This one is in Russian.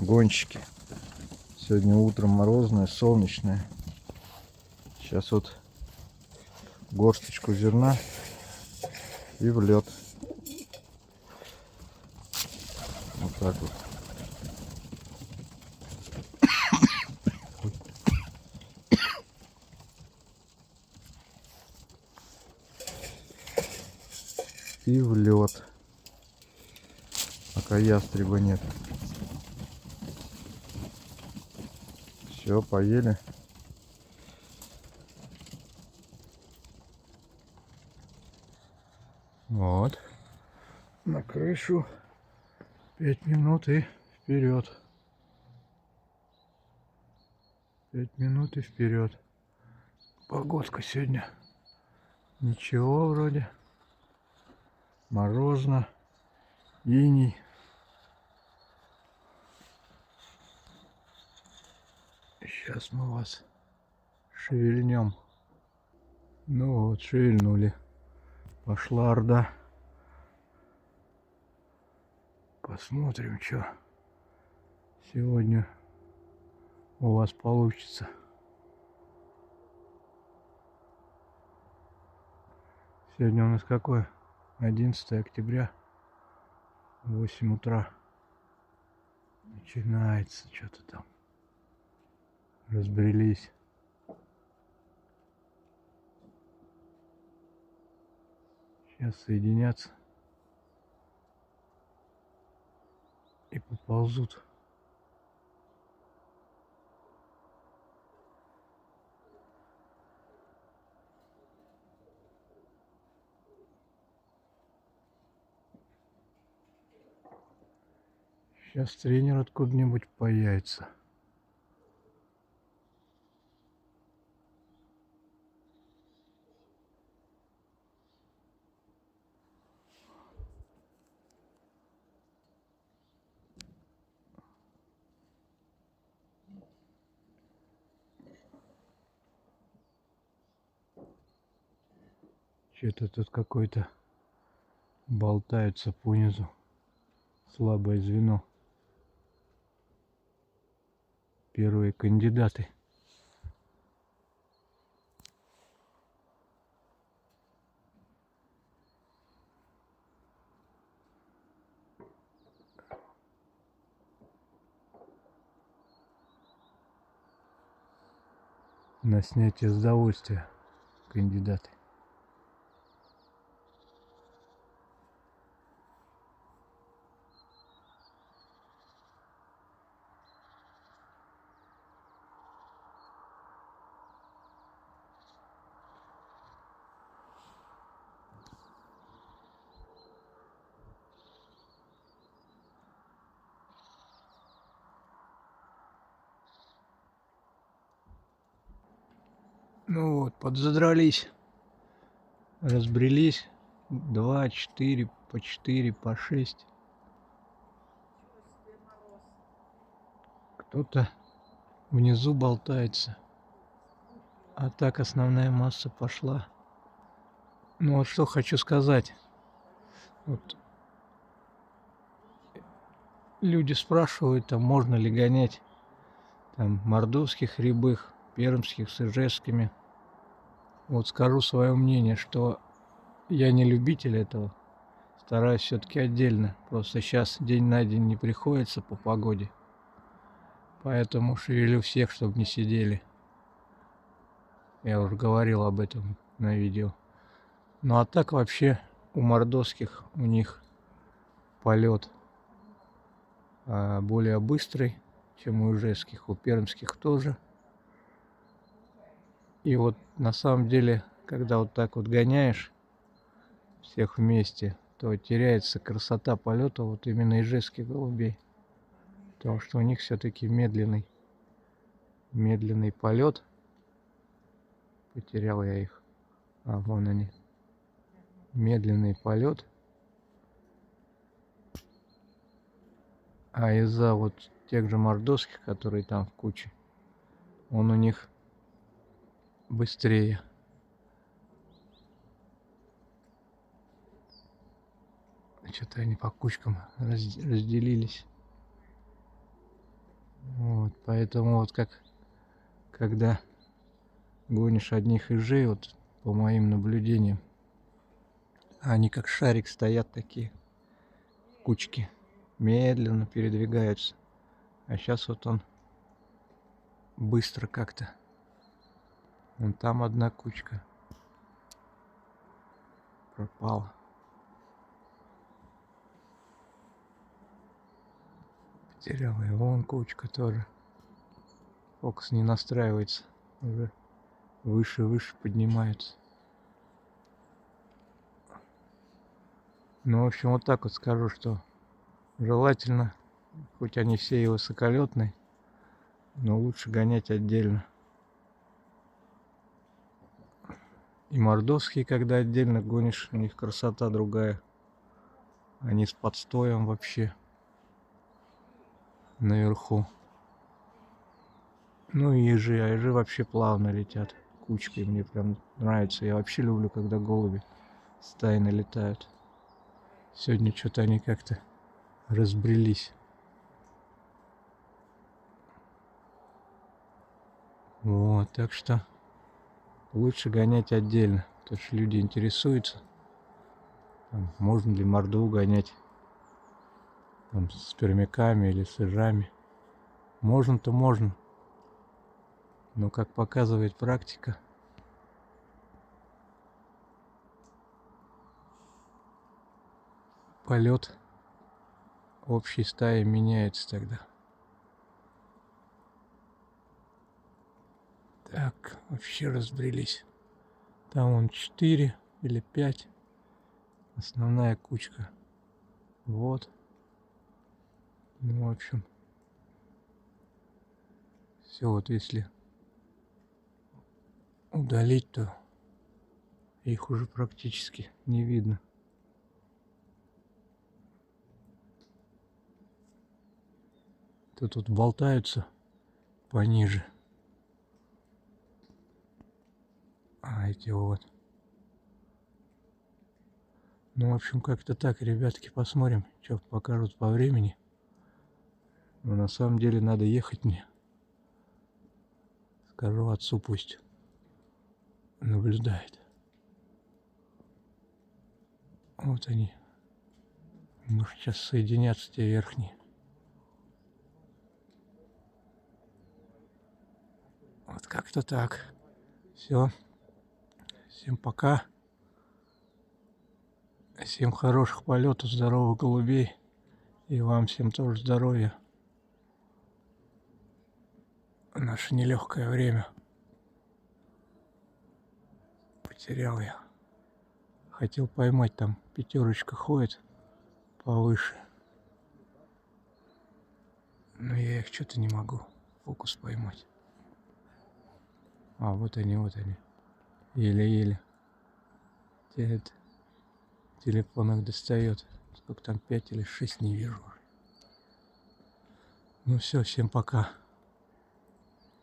гонщики. Сегодня утром морозное, солнечное. Сейчас вот горсточку зерна и в лед. Вот так вот. И в лед. Пока ястреба нет. Все, поели. Вот. На крышу. 5 минут и вперед. 5 минут и вперед. Погодка сегодня. Ничего вроде. Морозно. Иней. Сейчас мы вас шевельнем. Ну вот, шевельнули. Пошла орда. Посмотрим, что сегодня у вас получится. Сегодня у нас какое? 11 октября. 8 утра. Начинается что-то там. Разбрелись. Сейчас соединятся. И поползут. Сейчас тренер откуда-нибудь появится. Что-то тут какой-то болтается понизу. Слабое звено. Первые кандидаты. На снятие с довольствия кандидаты. Ну вот, подзадрались, разбрелись. 2, 4, по 4, по 6. Кто-то внизу болтается. А так основная масса пошла. Ну вот что хочу сказать. Вот люди спрашивают, там можно ли гонять там мордовских рябых, пермских с ижевскими. Вот скажу свое мнение, что я не любитель этого. Стараюсь все-таки отдельно. Просто сейчас день на день не приходится по погоде. Поэтому шевелю всех, чтобы не сидели. Я уже говорил об этом на видео. Ну а так вообще у мордовских у них полет более быстрый, чем у ижевских, у пермских тоже. И вот на самом деле, когда вот так вот гоняешь всех вместе, то теряется красота полета вот именно ижевских голубей. Потому что у них все-таки медленный полет. Потерял я их. А, вон они. Медленный полет. А из-за вот тех же мордовских, которые там в куче, он у них быстрее. Что-то они по кучкам разделились. Вот, поэтому вот когда гонишь одних ежей, вот по моим наблюдениям, они как шарик стоят такие, кучки, медленно передвигаются. А сейчас вот он быстро как-то. Вон там одна кучка пропала. Потерял и вон кучка тоже. Фокус не настраивается. Уже выше и выше поднимается. Ну, в общем, вот так вот скажу, что желательно, хоть они все и высоколетные, но лучше гонять отдельно. И мордовские, когда отдельно гонишь, у них красота другая. Они с подстоем вообще наверху. Ну и ежи, а ежи вообще плавно летят кучкой. Мне прям нравится. Я вообще люблю, когда голуби стайно летают. Сегодня что-то они как-то разбрелись. Вот, так что лучше гонять отдельно. Потому что люди интересуются, там, можно ли морду гонять там, с пермяками или с ежами. Можно-то можно. Но, как показывает практика, полет общей стаи меняется тогда. Так, вообще разбрелись. Там вон 4 или 5. Основная кучка. Вот. Ну, в общем, все, вот если удалить, то их уже практически не видно. То тут болтаются пониже. А эти вот. Ну, в общем, как-то так, ребятки, посмотрим, что покажут по времени. Но на самом деле надо ехать мне. Скажу отцу, пусть наблюдает. Вот они. Может, сейчас соединятся те верхние. Вот как-то так. Все. Всем пока. Всем хороших полетов, здоровых голубей. И вам всем тоже здоровья. В наше нелегкое время. Потерял я. Хотел поймать, там пятерочка ходит повыше. Но я их что-то не могу фокус поймать. А, вот они, вот они. Еле-еле. Телефон их достает. Сколько там, 5 или 6, не вижу. Ну все, всем пока.